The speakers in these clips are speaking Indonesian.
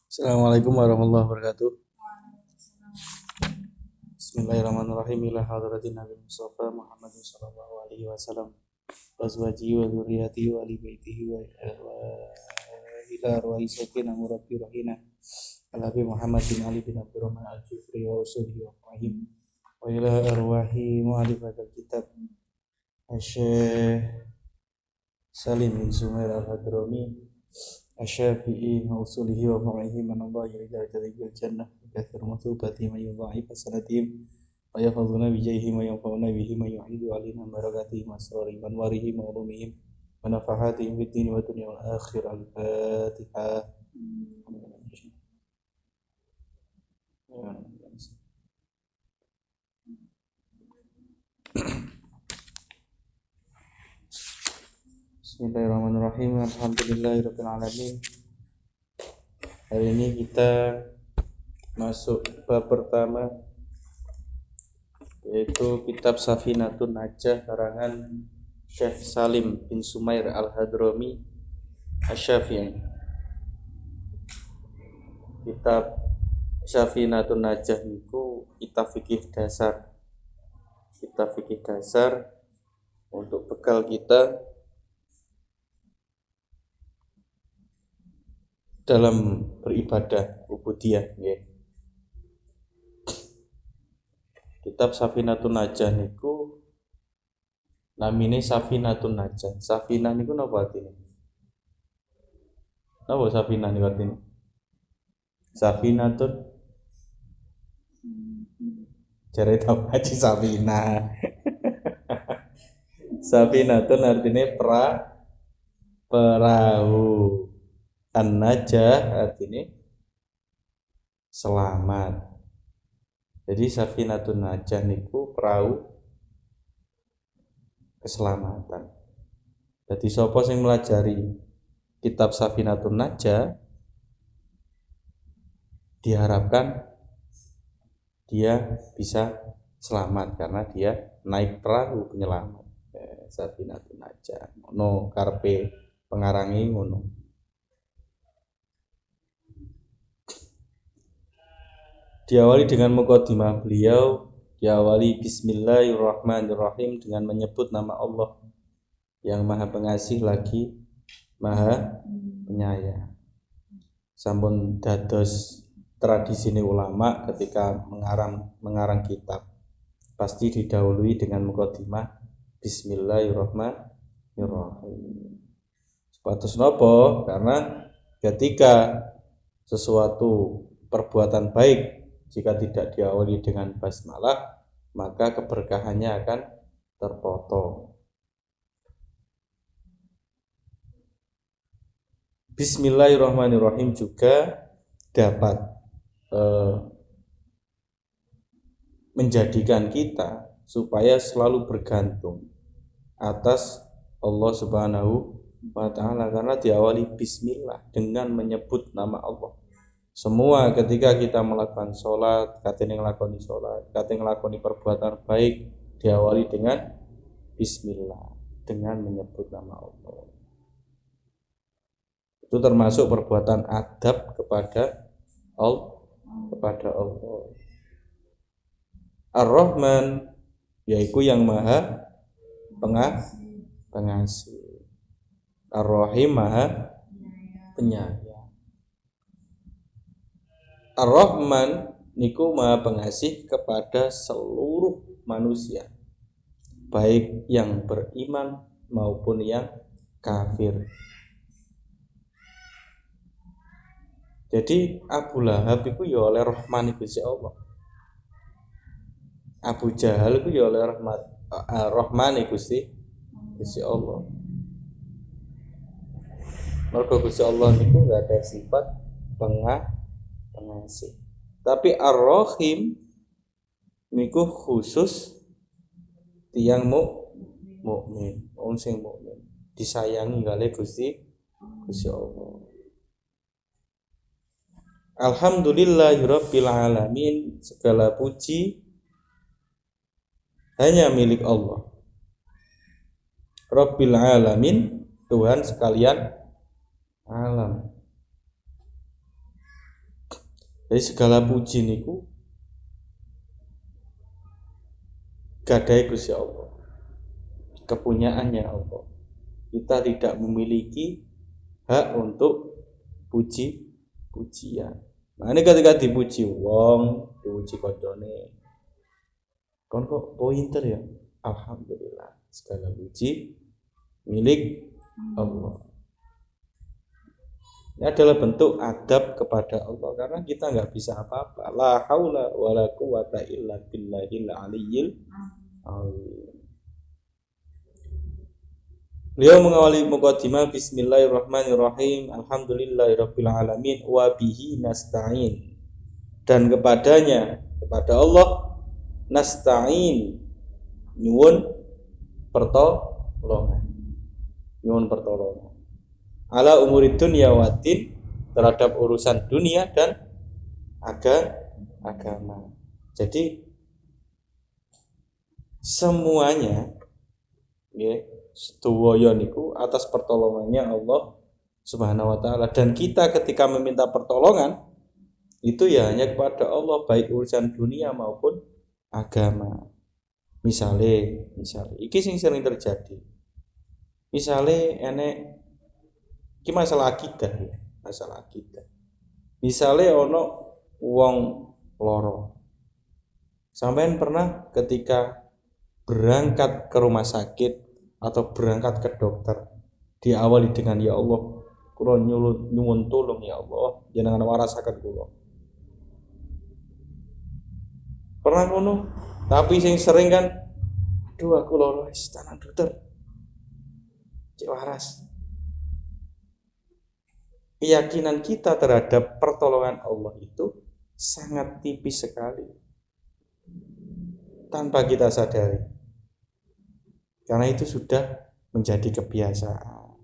Assalamualaikum warahmatullahi wabarakatuh. Bismillahirrahmanirrahim. Ila hadratin Nabi Mustafa Muhammad sallallahu alaihi wasallam wa azwajihi wa dzurriyyatihi wa ali baitihi wa ila arwahi sayyidina murabbi rahina Al-Habib Muhammad bin Ali bin Abdurrahman Al-Jufri wa usulihi wa fahim wa ila arwahi mu'alif al-kitab Syekh Salim bin Sumair Al-Hadrami Asy-Syafi'i wa usulihi wa fa'ilihi man Allah ila darajil jannah katsir mathubati man yudha'if sanatihim wa yahfazuna bi jayhi ma yanfa'una bihi ma yu'idu alaina barakatihi masrari man warihi ma ulumihim wa nafahatihim fid dini wa dunya wal akhirah. Al-Fatihah. Bismillahirrahmanirrahim. Alhamdulillahirabbil alamin. Hari ini kita masuk bab pertama, yaitu kitab Safinatun Najah karangan Syekh Salim bin Sumair Al-Hadrami Asy-Syafi'i. Kitab Safinatun Najah itu kitab fikih dasar. Kitab fikih dasar untuk bekal kita dalam beribadah ubudiyah, ya. Kitab Safinatun Najah niku namine Safinatun Najah. Safinah niku napa artine? Napa Safinah niku artine? Safinatun jare tau haji Safinah. Safinatun artine perahu. An-Najah artinya selamat. Jadi Safinatun Najah niku perahu keselamatan. Jadi sapa sing melajari kitab Safinatun Najah diharapkan dia bisa selamat karena dia naik perahu penyelamat. Safinatun Najah. Ngono karepe pengarangi ngono. Diawali dengan mukadimah beliau, diawali Bismillahirrahmanirrahim dengan menyebut nama Allah yang Maha Pengasih lagi Maha Penyayang. Sampun dados tradisine ulama ketika mengarang kitab pasti didahului dengan mukadimah Bismillahirrahmanirrahim. Sepatus nopo? Karena ketika sesuatu perbuatan baik jika tidak diawali dengan basmalah, maka keberkahannya akan terpotong. Bismillahirrahmanirrahim juga dapat menjadikan kita supaya selalu bergantung atas Allah Subhanahu wa ta'ala, karena diawali bismillah dengan menyebut nama Allah. Semua ketika kita melakukan sholat, katanya ngelakoni sholat, katanya ngelakoni perbuatan baik, diawali dengan bismillah, dengan menyebut nama Allah. Itu termasuk perbuatan adab kepada Allah. Ar-Rahman, yaitu yang Maha Pengasih. Ar-Rahim, Maha Penyayang. Ar-Rahman niku Maha Pengasih kepada seluruh manusia, baik yang beriman maupun yang kafir. Jadi Abu Lahab iku ya oleh rahman Gusti Allah. Abu Jahal iku ya oleh rahman Gusti Allah. Mergo Gusti Allah niku enggak ada sifat pengasih. Tapi Ar-Rahim niku khusus tiyang mukmin, wong sing mukmin disayangi kalih Gusti Allah. Alhamdulillahirabbil alamin, segala puji hanya milik Allah. Rabbil alamin, Tuhan sekalian alam. Jadi segala puji niku gadai Gusti Allah, kepunyaannya Allah. Kita tidak memiliki hak untuk pujian. Nah ini ketika dipuji wong, dipuji koncone, kon kok pointer ya, alhamdulillah, segala puji milik Allah. Ini adalah bentuk adab kepada Allah, karena kita nggak bisa apa-apa. La haula wala quwata illa billahil aliyyil azim. Beliau mengawali mukadimah bismillahirrahmanirrahim, alhamdulillahirabbil alamin wa bihi nasta'in. Dan kepada Allah nasta'in, nyuwun pertolongan. Ala umurid dunya watin, terhadap urusan dunia dan agama. Jadi semuanya ya sedaya niku atas pertolongannya Allah Subhanahu wa taala, dan kita ketika meminta pertolongan itu ya hanya kepada Allah, baik urusan dunia maupun agama. Misale iki sing sering terjadi. Misale enek iki masalah akidah ya, masalah akidah. Misale ono wong loro. Sampean pernah ketika berangkat ke rumah sakit atau berangkat ke dokter diawali dengan ya Allah, kula nyuwun tulung ya Allah, jenengan warasaken kula. Pernah ngono? Tapi sing sering kan, aduh aku loro wis tanang dokter. Cek waras. Keyakinan kita terhadap pertolongan Allah itu sangat tipis sekali, tanpa kita sadari. Karena itu sudah menjadi kebiasaan.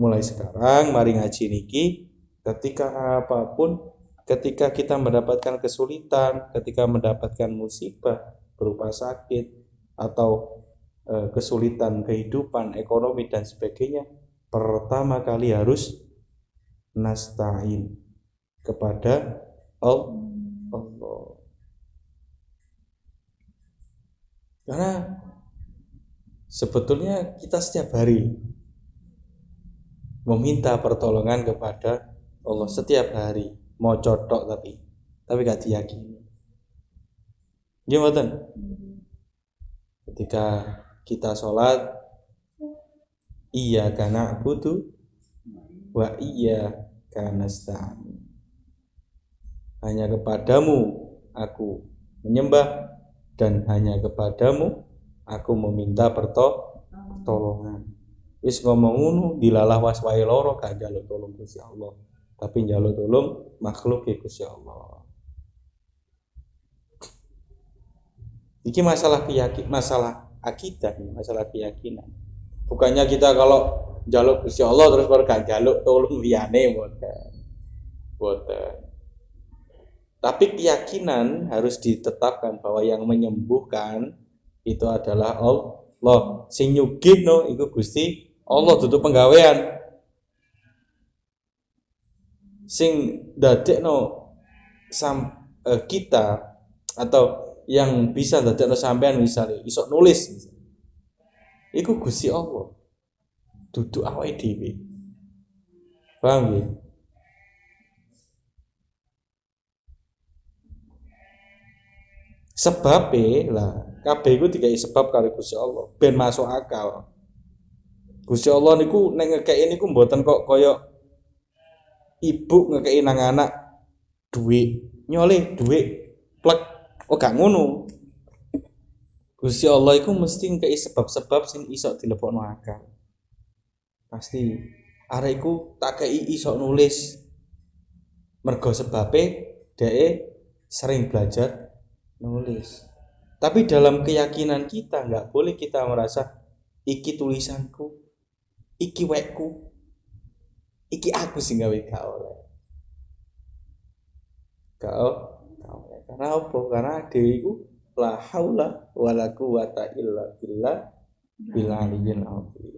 Mulai sekarang mari ngaji niki, ketika apapun, ketika kita mendapatkan kesulitan, ketika mendapatkan musibah berupa sakit atau kesulitan kehidupan, ekonomi dan sebagainya, pertama kali harus nasta'in kepada Allah. Karena sebetulnya kita setiap hari meminta pertolongan kepada Allah, setiap hari mau cotok tapi gak diyakini. Gimana? Ketika kita sholat, iyyaka na'budu wa iyyaka nasta'in, hanya kepadamu aku menyembah dan hanya kepadamu aku meminta pertolongan. Wis ngomong ngono dilalah waswae loro gak njaluk tolong Gusti Allah, tapi njaluk tolong makhluk Gusti Allah. Iki masalah masalah akidah, masalah keyakinan. Bukannya kita kalau njaluk Gusti Allah terus baru gak njaluk tolong liyane, boten. Tapi keyakinan harus ditetapkan bahwa yang menyembuhkan itu adalah Allah. Sing nyugihno iku Gusti Allah, dudu penggawean. Sing dadekno kita atau yang bisa dadekno sampean misalnya iso nulis misalnya, iku Gusti Allah, dudu awake dhewe. Paham ya? Sebabe lah kabeh iku dikai sebab karo Gusti Allah ben masuk akal. Gusti Allah niku nek ngekeki niku mboten kok kaya ibu ngekeki nang anak duit, nyoleh duit plek, oh gak ngono. Gusti Allah iku mesti ngekeki sebab-sebab sing iso dilebokno akal. Pasti arek iku tak kei iso nulis mergo sebabe dhek sering belajar nulis. Tapi dalam keyakinan kita nggak boleh kita merasa iki tulisanku, iki wekku, iki aku sing gawe gak oleh. Karena apa? Karena dhewe iku la haula wala quwata illa bil aliyyil azim.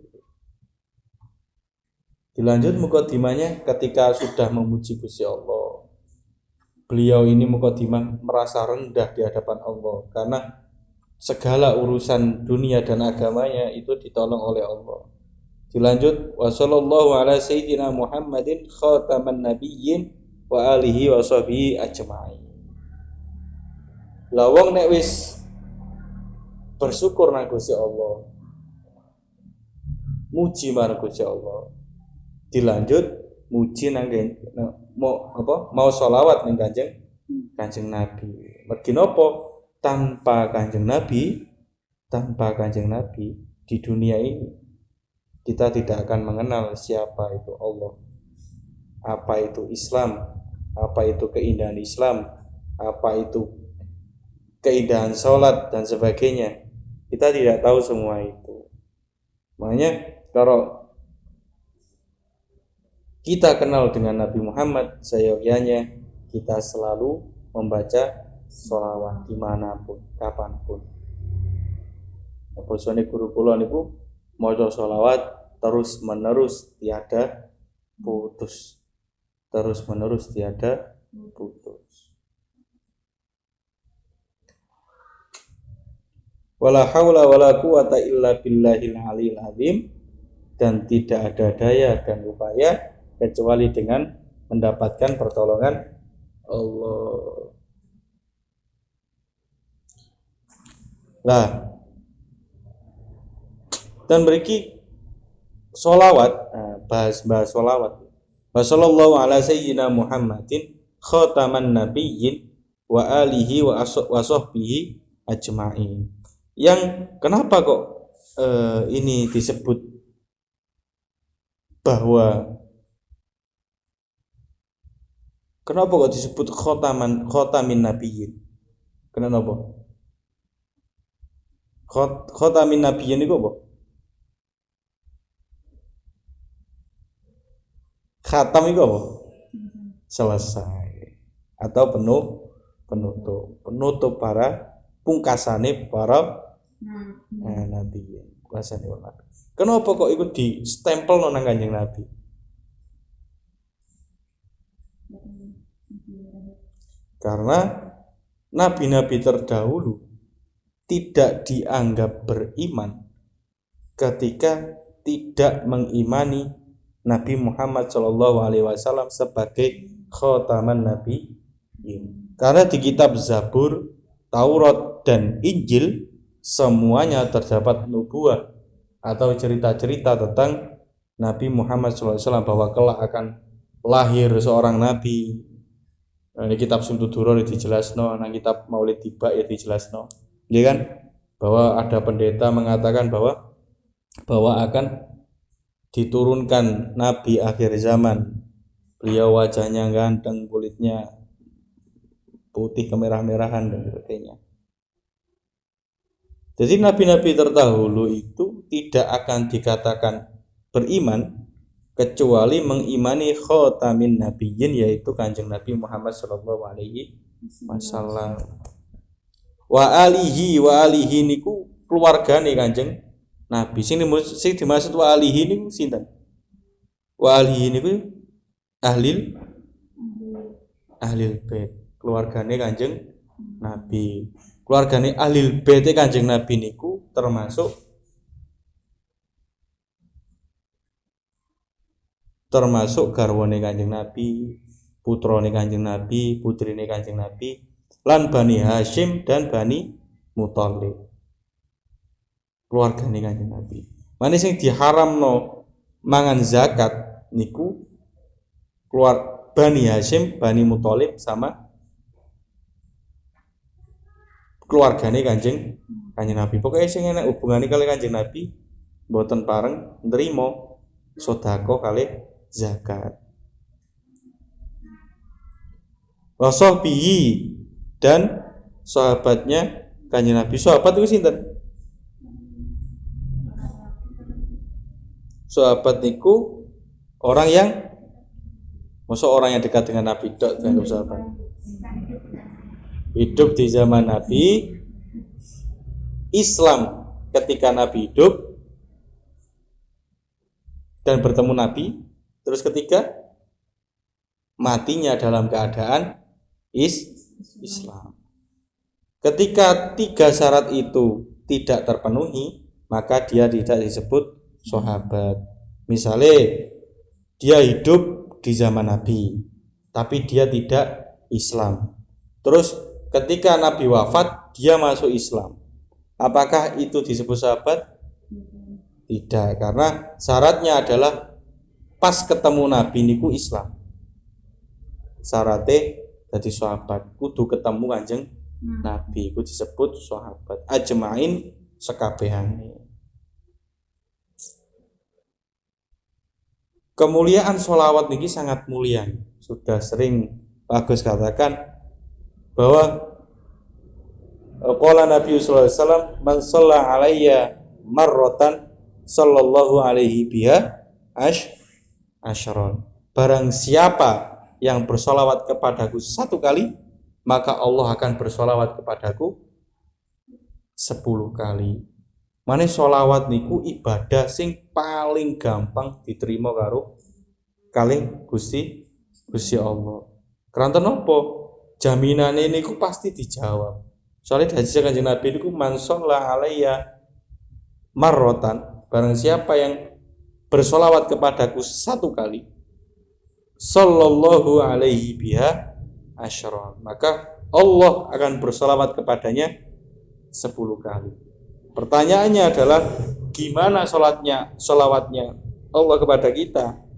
Dilanjut mukadimahnya ketika sudah memuji Gusti Allah. beliau ini Muqaddimah merasa rendah di hadapan Allah karena segala urusan dunia dan agamanya itu ditolong oleh Allah. Dilanjut, wa sallallahu ala sayyidina Muhammadin khataman nabiyyin wa alihi wa sahbihi ajma'in. Lah wong nek wis bersyukur nang Gusti Allah, muji marang Gusti Allah, dilanjut muji nang mau sholawat ning Kanjeng Nabi. Mergi napa? Tanpa Kanjeng Nabi di dunia ini kita tidak akan mengenal siapa itu Allah, apa itu Islam, apa itu keindahan Islam, apa itu keindahan sholat dan sebagainya. Kita tidak tahu semua itu. Makanya kalau kita kenal dengan Nabi Muhammad, seyogyanya kita selalu membaca sholawat dimanapun, kapanpun. Bosone guru kula niku maca sholawat terus menerus tiada putus. Wala haula wala quwata illa billahil aliyil azim, dan tidak ada daya dan upaya kecuali dengan mendapatkan pertolongan Allah. Nah, dan beriki sholawat, bahas sholawat. Wassallallahu ala sayyidina Muhammadin khataman nabiyyin wa alihi wa sahbihi ajma'in. Yang kenapa kok ini disebut bahwa kenapa kok disebut khatamin nabiyyin? Kenapa? Khatamin nabiyyin itu apa? Khatam itu apa? Selesai atau penutup para pungkasane para nabi. Pungkasane nabi. Kenapa kok itu di stempel nang Kanjeng Nabi? Karena nabi-nabi terdahulu tidak dianggap beriman ketika tidak mengimani Nabi Muhammad SAW sebagai khataman nabi. Karena di kitab Zabur, Taurat dan Injil semuanya terdapat nubuah atau cerita-cerita tentang Nabi Muhammad SAW bahwa kelak akan lahir seorang nabi. Nah, di kitab Sumtu Duror dijelasno, nang kitab Maulid Tiba ya dijelasno. Ya kan? Bahwa ada pendeta mengatakan bahwa akan diturunkan nabi akhir zaman. Beliau wajahnya ganteng, kulitnya putih kemerah-merahan dan sebagainya. Jadi nabi-nabi terdahulu itu tidak akan dikatakan beriman kecuali mengimani khatamin nabiyyin, yaitu Kanjeng Nabi Muhammad sallallahu alaihi wasallam. Wa alihi niku keluargane Kanjeng Nabi. Sing dimaksud wa alihi niku sinten? Wa alihi niku ahlil bait, keluargane Kanjeng Nabi. Keluargane ahlil bait Kanjeng Nabi niku termasuk garwane Kanjeng Nabi, putrane Kanjeng Nabi, putrine Kanjeng Nabi, lan Bani Hashim dan Bani Muthalib. Keluargane Kanjeng Nabi. Mane sing diharamno mangan zakat niku keluar Bani Hashim, Bani Muthalib sama keluargane Kanjeng Nabi. Pokoknya sing enak hubungane kali Kanjeng Nabi mboten pareng nrimo sedekah kali zakat. Wasahbihi dan sahabatnya Kanjeng Nabi. Sahabat itu sinten? Sahabat niku orang yang dekat dengan Nabi tok dianggap sahabat. Hidup di zaman Nabi, Islam ketika Nabi hidup dan bertemu Nabi, terus ketika matinya dalam keadaan Islam. Ketika 3 syarat itu tidak terpenuhi, maka dia tidak disebut sahabat. Misalnya dia hidup di zaman Nabi, tapi dia tidak Islam. Terus ketika Nabi wafat, dia masuk Islam. Apakah itu disebut sahabat? Tidak, karena syaratnya adalah pas ketemu Nabi niku Islam. Syaratnya jadi sahabat kudu ketemu Kanjeng Nabi, iku disebut sahabat ajmain sekabehane. Kemuliaan sholawat niki sangat mulia. Sudah sering Bagus katakan bahwa qala Nabi sallallahu alaihi wasallam man shalla alayya marratan sallallahu alaihi biha asyron. Barang siapa yang bersolawat kepadaku 1 kali, maka Allah akan bersolawat kepadaku 10 kali. Mane solawat niku ibadah sing paling gampang diterima karo kalih Gusti Allah. Keranten napa? Jaminane niku pasti dijawab. Soalnya hadis Kanjeng Nabi niku man shalla alayya marrotan, barang siapa yang bersolawat kepadaku 1 kali, sallallahu alaihi biha asyron, maka Allah akan bersolawat kepadanya 10 kali. Pertanyaannya adalah gimana solawatnya Allah kepada kita?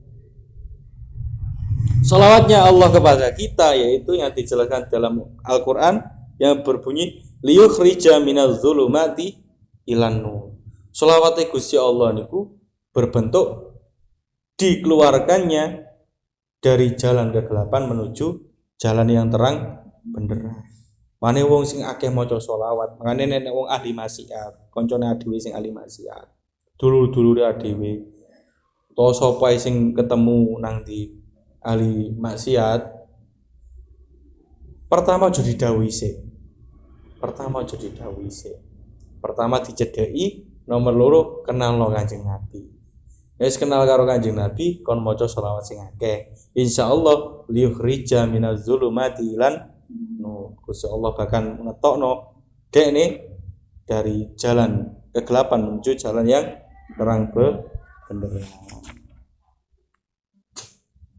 Solawatnya Allah kepada kita yaitu yang dijelaskan dalam Al-Quran yang berbunyi liyukhrija minaz zulumati ilan nur. Solawatnya Gusti Allah niku berbentuk dikeluarkannya dari jalan kegelapan menuju jalan yang terang benderang. Mane wong sing akeh maca selawat, mangane nek wong ahli maksiat, kancane dhewe sing ahli maksiat, dulur-dulure dhewe, utawa sapa sing ketemu nang di ahli maksiat, pertama aja didhawuhi sik. Pertama dicedheki, nomor loro kenalno Kanjeng Nabi. Wis kenal karo Kanjeng Nabi, kon maca selawat sing akeh. Insyaallah liyukhrija minaz zulumati ilan nur. Gusti Allah bahkan ngetokno dekne dari jalan kegelapan menuju jalan yang terang benderang.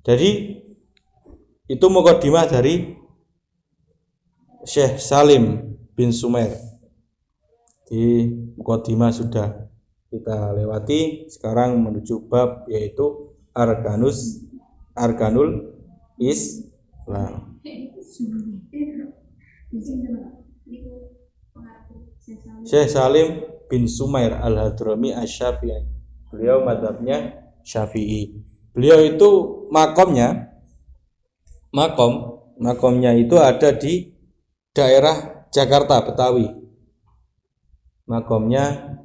Jadi itu mukadimah dari Syekh Salim bin Sumair. Di mukadimah sudah kita lewati, sekarang menuju bab yaitu Arkanul Islam. Syekh Salim bin Sumair Al-Hadrami Asy-Syafi'i. Beliau mazhabnya Syafi'i. Beliau itu makomnya itu ada di daerah Jakarta Betawi. Makomnya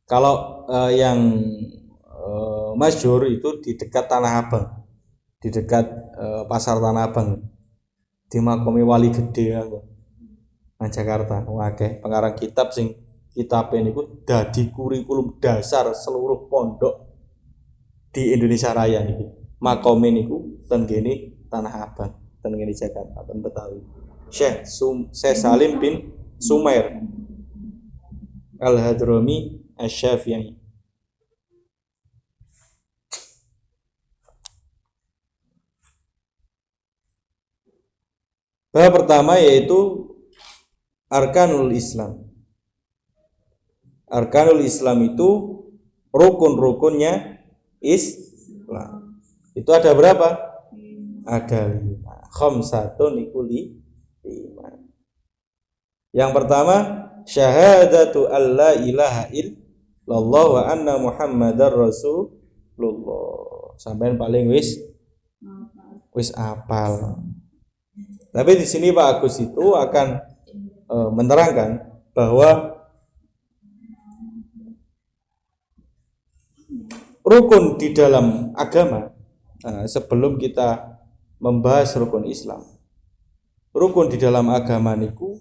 kalau yang masyhur itu di dekat Tanah Abang, di dekat pasar Tanah Abang, di makomi Wali Gede nang Jakarta. Akeh pengarang kitab sing kitabe niku dadi kurikulum dasar seluruh pondok di Indonesia Raya niku. Makome niku ten kene Tanah Abang, ten kene Jakarta, ten Betawi. Syekh Salim bin Sumair Al-Hadrami Asy-Syafi'i. Bab pertama yaitu Arkanul Islam. Arkanul Islam itu rukun-rukunnya Islam. Itu ada berapa? Ada 5. Khamsatun iku 5. Yang pertama syahadatu alla ilaha illallah wa anna muhammadar rasulullah. Sampeyan paling wis apal. Tapi di sini Pak Agus itu akan menerangkan bahwa rukun di dalam agama, sebelum kita membahas rukun Islam, rukun di dalam agama niku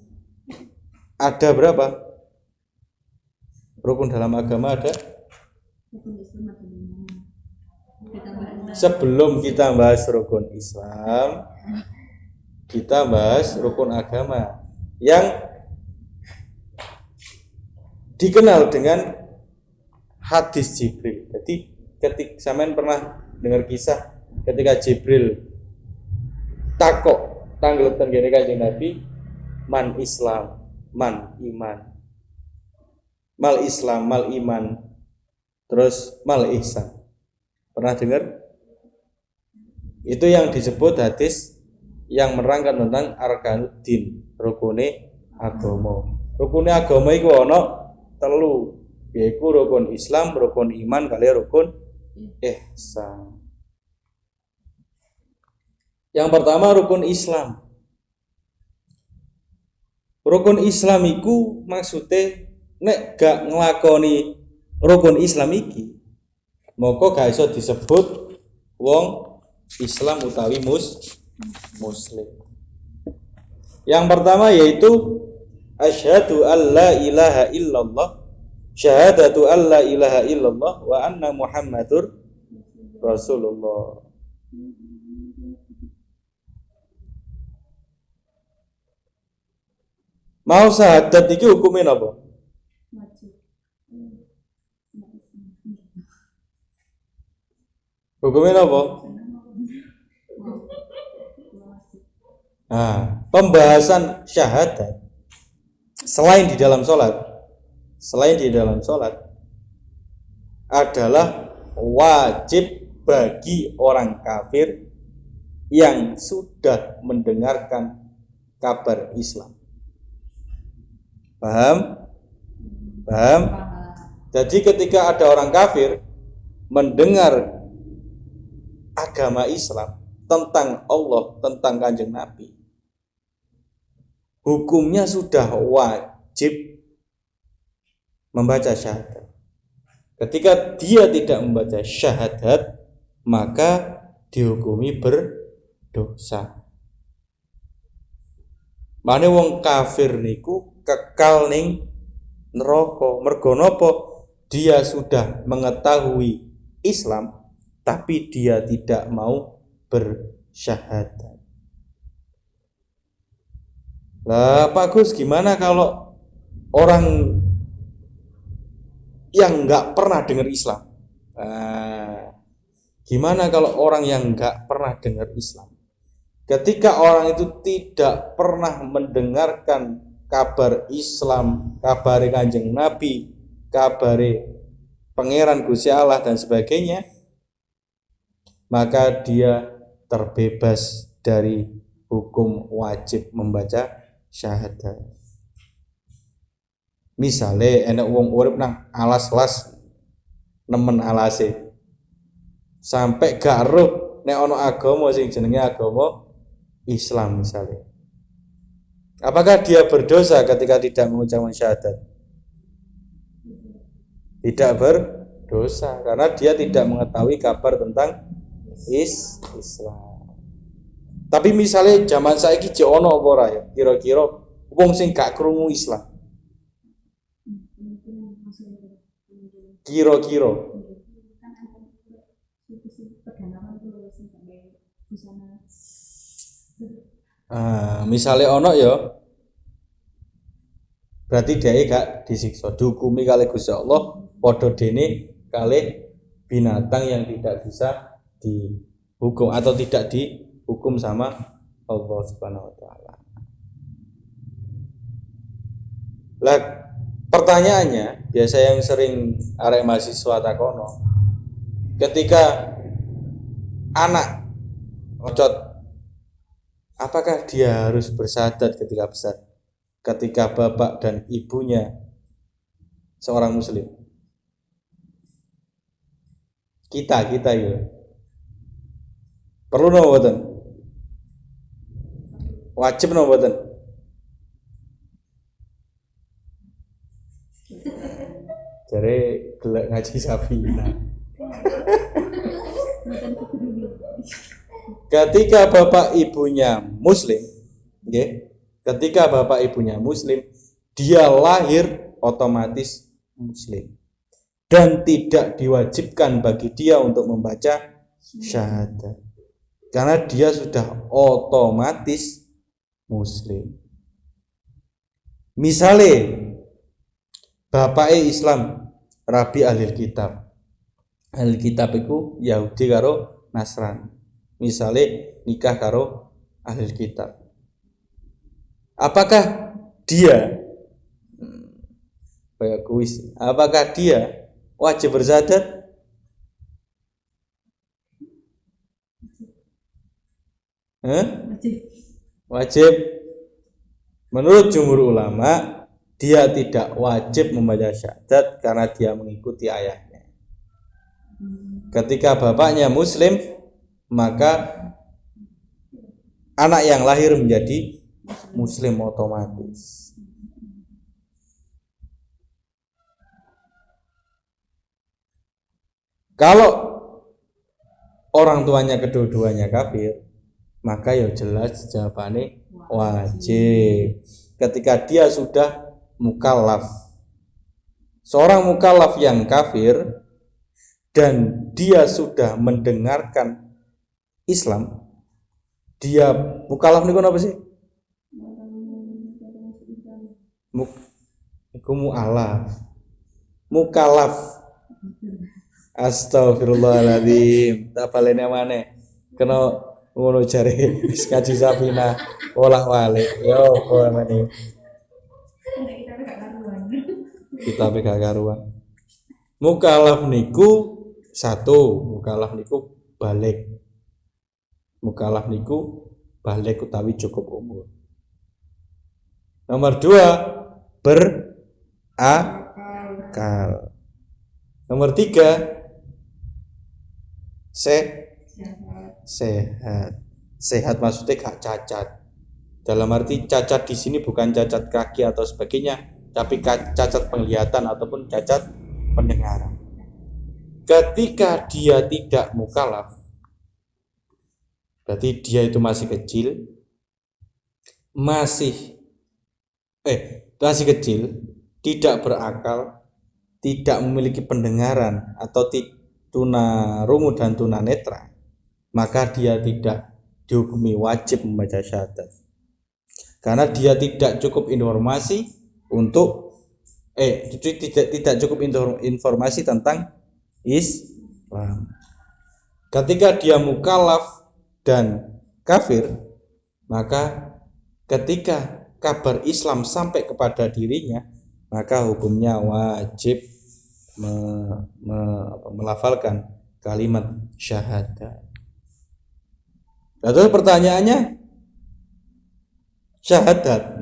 ada berapa? Rukun dalam agama ada? Sebelum kita bahas rukun Islam, kita bahas rukun agama yang dikenal dengan hadis Jibril. Jadi ketika sampean pernah dengar kisah ketika Jibril takok tanglepan gini Kanjeng Nabi, man Islam, man iman, mal Islam, mal iman, terus mal ihsan. Pernah dengar? Itu yang disebut hadis yang menerangkan tentang arkanuddin, rukune agama. Rukune agama iku ana telu, yaitu rukun Islam, rukun iman, kali rukun ihsan. Yang pertama rukun Islam. Rukun Islam iku maksudnya nek gak nglakoni rukun Islam iki, moko gak iso disebut wong Islam utawi muslim. Yang pertama yaitu asyhadu alla ilaha illallah, syahadatu alla ilaha illallah wa anna Muhammadur Rasulullah. Mau syahadat iki hukume napa? Hukume napa? Pembahasan syahadat selain di dalam sholat adalah wajib bagi orang kafir yang sudah mendengarkan kabar Islam. Paham? Jadi ketika ada orang kafir mendengar agama Islam tentang Allah, tentang Kanjeng Nabi, hukumnya sudah wajib membaca syahadat. Ketika dia tidak membaca syahadat, maka dihukumi berdosa. Mane wong kafir niku kekal ning neraka. Mergo napa? Dia sudah mengetahui Islam tapi dia tidak mau bersyahadat. Lah Pak Gus, gimana kalau orang yang nggak pernah dengar Islam? Gimana kalau orang yang nggak pernah dengar Islam? Ketika orang itu tidak pernah mendengarkan kabar Islam, kabar Kanjeng Nabi, kabar Pangeran Gusti Allah dan sebagainya, maka dia terbebas dari hukum wajib membaca syahadat. Misale enek wong urip nang alas-alas nemen alase, sampai gak roh nek ana agama sing jenenge agama Islam misalnya. Apakah dia berdosa ketika tidak mengucapkan syahadat? Tidak berdosa karena dia tidak mengetahui kabar tentang Islam. Tapi misalnya zaman saiki jek ono apa ora ya? Kira-kira wong sing gak krungu Islam. Kira-kira misalnya ono ya, berarti dia gak disiksa, dihukumi kali Gusti Allah padha dene kali binatang yang tidak bisa dihukum atau tidak dihukum sama Allah Subhanahu wa taala. Lah pertanyaannya, biasa yang sering arek mahasiswa takono, ketika anak ngocot, apakah dia harus bersyahadat ketika besar? Ketika bapak dan ibunya seorang muslim? Kita ya. Perlu napa mboten? Wajib napa mboten? Jare gelek ngaji Safina. Ketika bapak ibunya muslim, nggih. Ketika bapak ibunya muslim, dia lahir otomatis muslim dan tidak diwajibkan bagi dia untuk membaca syahadat karena dia sudah otomatis muslim. Misale bapake Islam, rabi ahli kitab. Ahli kitab iku Yahudi karo Nasrani. Misale nikah karo ahli kitab. Apakah dia kayak kuis, apakah dia wajib bersyahadat? Wajib. Menurut jumhur ulama, dia tidak wajib membaca syahadat karena dia mengikuti ayahnya. Ketika bapaknya muslim, maka anak yang lahir menjadi muslim otomatis. Kalau orang tuanya kedua-duanya kafir, maka ya jelas jawabannya wajib. Ketika dia sudah mukallaf, seorang mukallaf yang kafir dan dia sudah mendengarkan Islam, dia mukallaf niku apa sih? Mukallaf. Astagfirullahaladzim. Tak balene maneh. Kena ngono jare wis kaji Safina olah walik. Yo apa meneh. Kita gak karuan. Mukallaf niku satu, mukallaf niku balik. Mukallaf niku balik utawi cukup umur. Nomor 2, berakal. Nomor 3, sehat. Sehat maksudnya gak cacat. Dalam arti cacat di sini bukan cacat kaki atau sebagainya, tapi cacat penglihatan ataupun cacat pendengaran. Ketika dia tidak mukallaf, berarti dia itu masih kecil, masih kecil, tidak berakal, tidak memiliki pendengaran atau tuna rungu dan tuna netra, maka dia tidak dihukumi wajib membaca syahadat. Karena dia tidak cukup informasi untuk tidak cukup informasi tentang Islam. Ketika dia mukallaf dan kafir, maka ketika kabar Islam sampai kepada dirinya, maka hukumnya wajib melafalkan kalimat syahadat. Lalu pertanyaannya, syahadat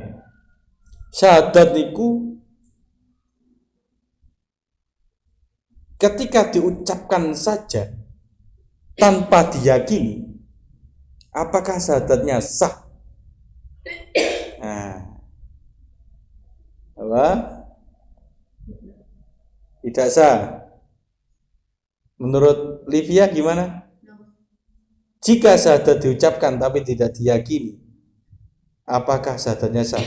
niku ketika diucapkan saja tanpa diyakini, apakah syahadatnya sah? Apa? Tidak sah. Menurut Livia gimana? Jika syahadat diucapkan tapi tidak diyakini, apakah syahadatnya sah?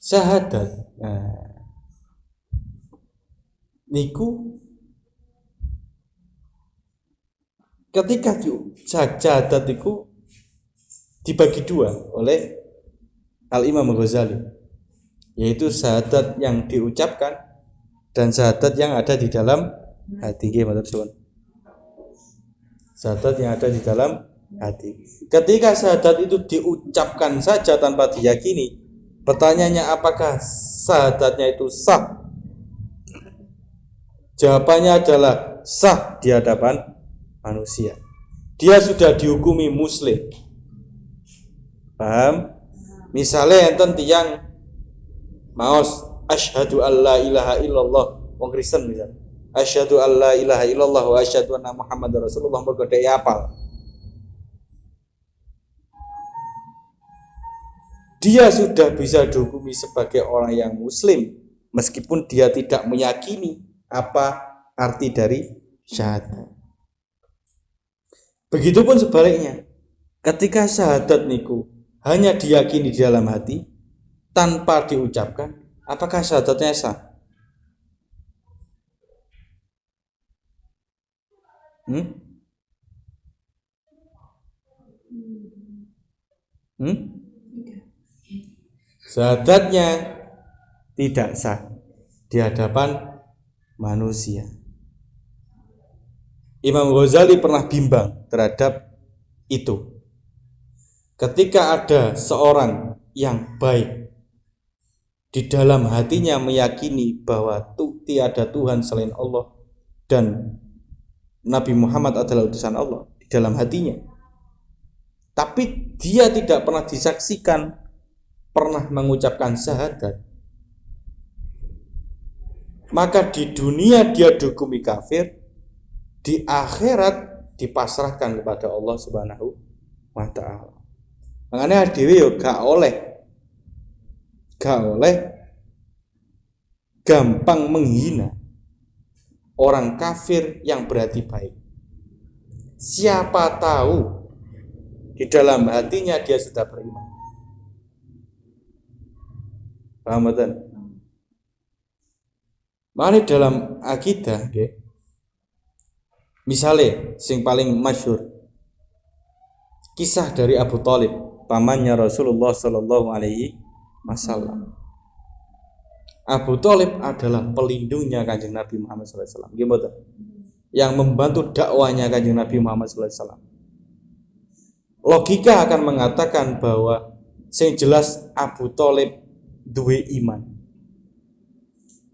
Syahadat. Niku ketika syahadat niku dibagi dua oleh Al-Imam Ghazali, yaitu syahadat yang diucapkan dan syahadat yang ada di dalam hati. Syahadat yang ada di dalam hati. Ketika syahadat itu diucapkan saja tanpa diyakini, pertanyaannya apakah syahadatnya itu sah? Jawabannya adalah sah di hadapan manusia. Dia sudah dihukumi muslim. Paham? Misalnya enten tiyang maos asyhadu alla ilaha illallah, wong Kristen misal. Asyhadu alla ilaha illallah wa asyhadu anna Muhammadar Rasulullah, mergo dhek hafal. Dia sudah bisa dihukumi sebagai orang yang muslim meskipun dia tidak meyakini apa arti dari syahadat. Begitupun sebaliknya, ketika syahadat niku hanya diyakini di dalam hati tanpa diucapkan, apakah syahadatnya sah? Syahadatnya tidak sah di hadapan manusia. Imam Ghazali pernah bimbang terhadap itu. Ketika ada seorang yang baik di dalam hatinya meyakini bahwa tiada Tuhan selain Allah dan Nabi Muhammad adalah utusan Allah di dalam hatinya, tapi dia tidak pernah disaksikan pernah mengucapkan syahadat, maka di dunia dia dihukumi kafir, di akhirat dipasrahkan kepada Allah Subhanahu wa ta'ala. Makanya dhewe yo gak oleh gampang menghina orang kafir yang berhati baik. Siapa tahu di dalam hatinya dia sudah beriman. Paham betul? Mari dalam akidah, okay? Misalnya sing paling masyhur kisah dari Abu Thalib, pamannya Rasulullah Shallallahu Alaihi Wasallam. Abu Thalib adalah pelindungnya Kanjeng Nabi Muhammad SAW, gimana? Yang membantu dakwahnya Kanjeng Nabi Muhammad SAW. Logika akan mengatakan bahwa sing jelas Abu Thalib duwe iman.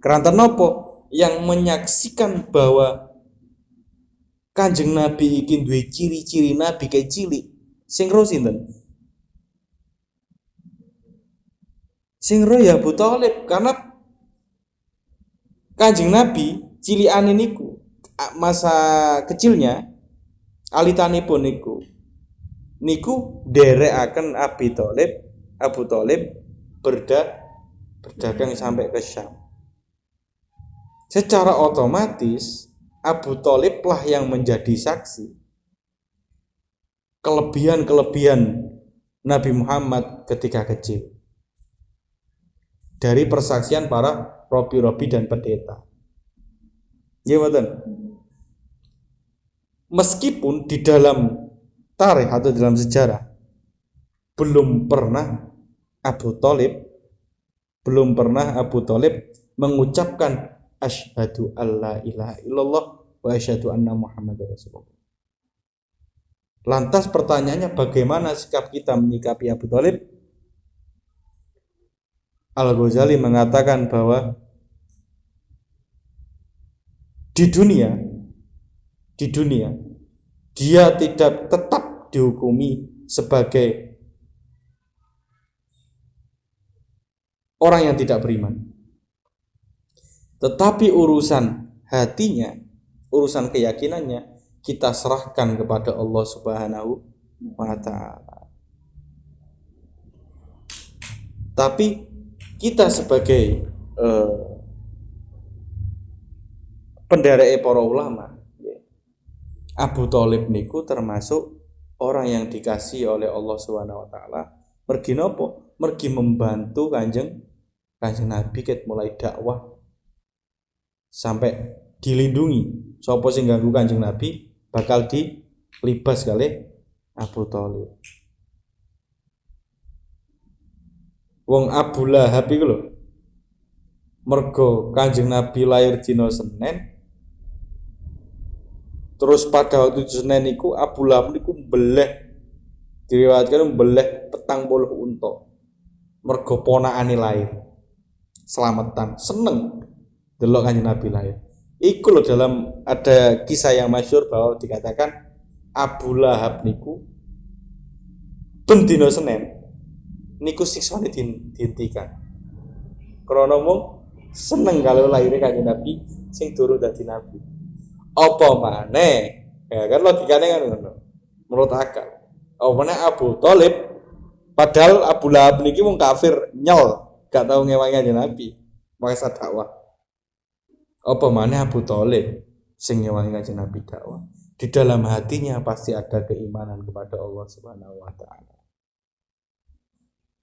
Karena nopo yang menyaksikan bahwa Kanjeng Nabi iki duwe ciri-ciri Nabi kayak cilik. Sing ro sinten? Sing ro ya Abu Thalib, karena Kanjeng Nabi cilikane niku masa kecilnya alitanipun niku nderekaken Abu Thalib berdagang sampai ke Syam. Secara otomatis Abu Thalib lah yang menjadi saksi kelebihan Nabi Muhammad ketika kecil dari persaksian para robi-robi dan pendeta. Ya betul. Meskipun di dalam tarikh atau dalam sejarah belum pernah Abu Thalib mengucapkan asyhadu alla ilaha illallah wa asyhadu anna Muhammadar Rasulullah. Lantas pertanyaannya, bagaimana sikap kita menyikapi Abu Thalib? Al-Ghazali mengatakan bahwa di dunia dia tidak tetap dihukumi sebagai orang yang tidak beriman. Tetapi urusan hatinya, urusan keyakinannya kita serahkan kepada Allah Subhanahu wa ta'ala. Tapi kita sebagai pendereke para ulama, Abu Thalib niku termasuk orang yang dikasih oleh Allah Subhanahu wa ta'ala. Mergi nopo? Mergi membantu kanjeng Nabi ket mulai dakwah sampai dilindungi. Sapa sing ganggu Kanjeng Nabi bakal dilibas kali Abu Thalib. Wong Abu Lahab iku lho, mergo Kanjeng Nabi lahir dina Senin, terus pada waktu Senin niku Abu Lahab niku diriwayatkan mbeleh 40 unta. Mergo ponakane lahir. Selamatan, seneng delok Kanjeng Nabi lahir. Iku loh, dalam ada kisah yang masyhur bahwa dikatakan Abu Lahab niku ben dina Senin niku siksane dihentikan. Krana mung seneng kalau lahirnya Kanjeng Nabi sing durung dadi nabi. Apa maneh? Ya kan logikane kan ngono. Menurut akal. Apa maneh Abu Thalib padahal Abu Lahab niki wong kafir nyel, gak tau ngewangi Kanjeng Nabi. Makanya dakwah. Apa maneh Abu Thalib sing ngewangi Kanjeng Nabi dakwah. Di dalam hatinya pasti ada keimanan kepada Allah Subhanahu wa ta'ala.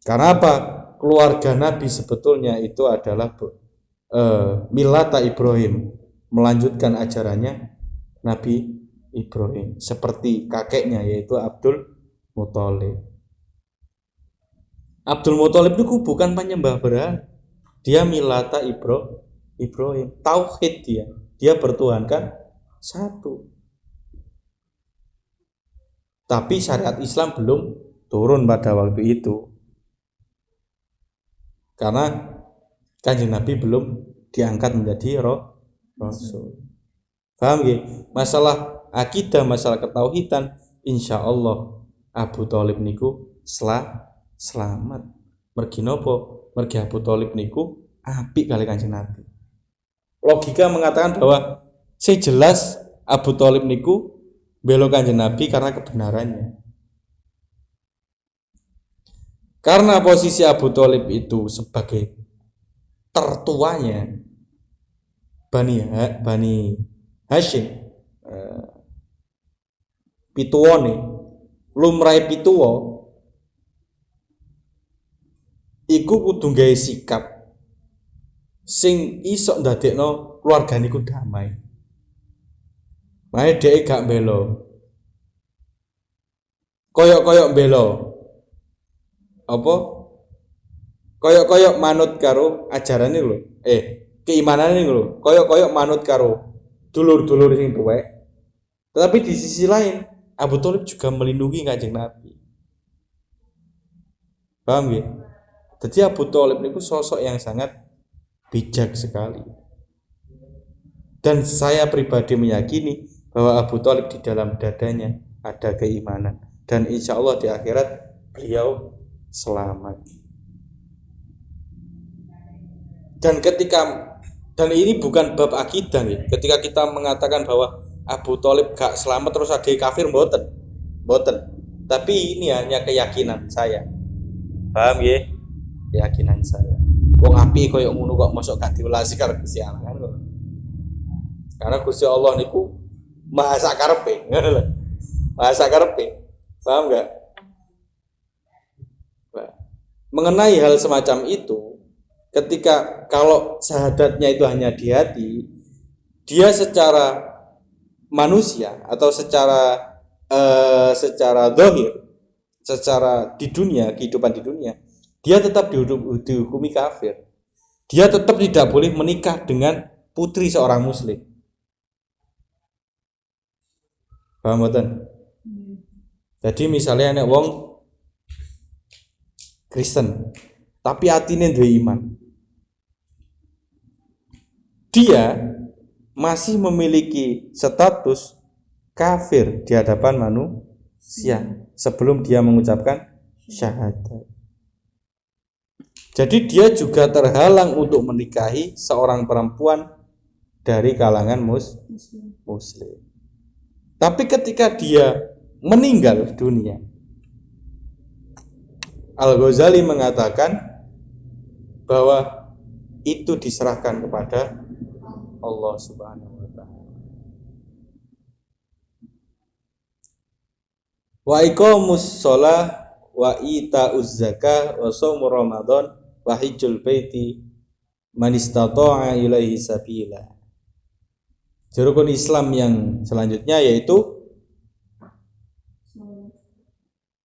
Karena apa? Keluarga Nabi sebetulnya itu adalah Millata Ibrahim, melanjutkan ajarannya Nabi Ibrahim, seperti kakeknya yaitu Abdul Muthalib. Abdul Muthalib itu bukan penyembah berhala, dia Millata Ibrahim, tauhid dia bertuhankan satu. Tapi syariat Islam belum turun pada waktu itu, karena Kanjeng Nabi belum diangkat menjadi Rasul. Paham ya? Masalah akidah, masalah ketauhidan, insya Allah Abu Thalib niku selamat. Mergi nopo? Mergi Abu Thalib niku apik kali Kanjeng Nabi. Logika mengatakan bahwa sejelas Abu Thalib niku bela Kanjeng Nabi karena kebenarannya. Karena posisi Abu Thalib itu sebagai tertuanya Bani Hashim, pituwone, lumrahe pituwa iku kudu gawe sikap sing iso ndadekno keluargane iku damai. Mae dhek gak mbelo. Koyok-koyok mbelo. Apa? Koyok-koyok manut karo ajarane lho. Keimanane lho. Koyok-koyok manut karo dulur-dulur sing tuwek. Tetapi di sisi lain Abu Thalib juga melindungi Kanjeng Nabi. Paham ya? Jadi Abu Thalib itu sosok yang sangat bijak sekali. Dan saya pribadi meyakini bahwa Abu Thalib di dalam dadanya ada keimanan, dan insya Allah di akhirat beliau selamat. Dan ini bukan bab akidah nih. Ketika kita mengatakan bahwa Abu Thalib gak selamat terus ada kafir, mboten. Tapi ini hanya keyakinan saya. Paham ya? Keyakinan saya. Wong api koyo ngono kok mosok gak diwelasi karo Gusti Allah kan. Karena Gusti Allah niku maha sakarepe, ngono lho. Maha sakarepe. Paham enggak? Mengenai hal semacam itu, ketika kalau syahadatnya itu hanya di hati, dia secara manusia atau secara zahir, secara di dunia, kehidupan di dunia, dia tetap dihukumi kafir. Dia tetap tidak boleh menikah dengan putri seorang muslim. Paham betul? Jadi misalnya anak wong Kristen tapi atine duwe iman, dia masih memiliki status kafir di hadapan manusia sebelum dia mengucapkan syahadat. Jadi dia juga terhalang untuk menikahi seorang perempuan dari kalangan muslim. Tapi ketika dia meninggal dunia, Al-Ghazali mengatakan bahwa itu diserahkan kepada Allah Subhanahu wa taala. Wa iqamus shalah wa ita'uz zakah wa shaum Ramadan wa hajjul baiti man istata'a ilaihi sabila. Rukun Islam yang selanjutnya yaitu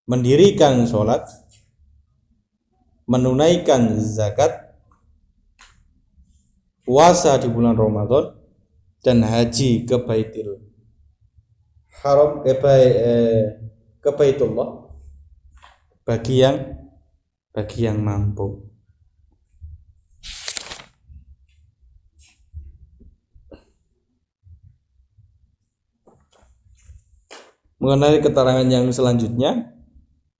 mendirikan sholat, menunaikan zakat, puasa di bulan Ramadan, dan haji ke Baitul Haram, ke Baitullah bagi yang mampu. Mengenai keterangan yang selanjutnya,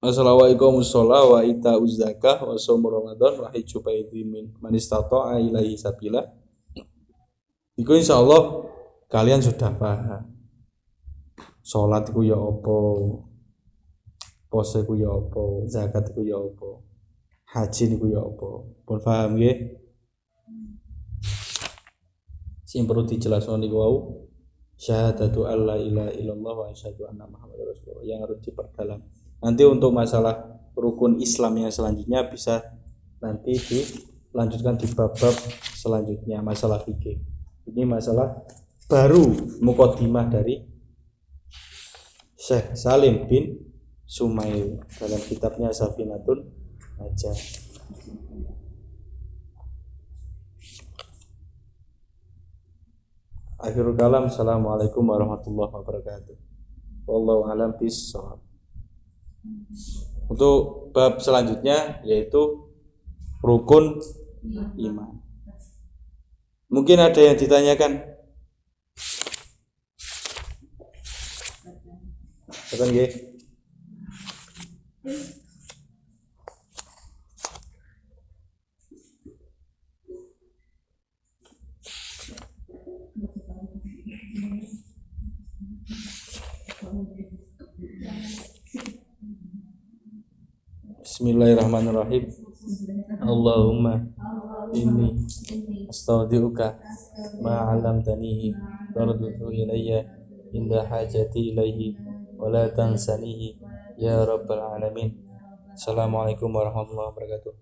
masalah wa iqamus shalah wa ita'uz zakah wa shaum Ramadan wa hajju baiti man istata'a ilaihi sabila. Iku insyaallah kalian sudah paham. Salat iku ya apa? Puasa iku ya apa? Zakat iku ya apa? Haji niku ya apa? Pun paham nggih? Sing perlu dijelaskan niku wau syahadatu alla ilaha illallah wa asyhadu anna muhammadar rasulullah yang harus diperdalam. Nanti untuk masalah rukun Islam yang selanjutnya bisa nanti dilanjutkan di bab-bab selanjutnya masalah fikih. Ini masalah baru muqaddimah dari Syekh Salim bin Sumail dalam kitabnya Safinatul Najah. Akhirul kalam, assalamualaikum warahmatullahi wabarakatuh. Wallahu a'lam bishawab. Untuk bab selanjutnya yaitu rukun iman. Mungkin ada yang ditanyakan. Tekan nggih. Bismillahirrahmanirrahim. Allahumma inni astaudiuka ma 'allamtanihi warduhu ilayya inda hajati ilaihi wa la tansanihi ya rabbal alamin. Assalamualaikum warahmatullahi wabarakatuh.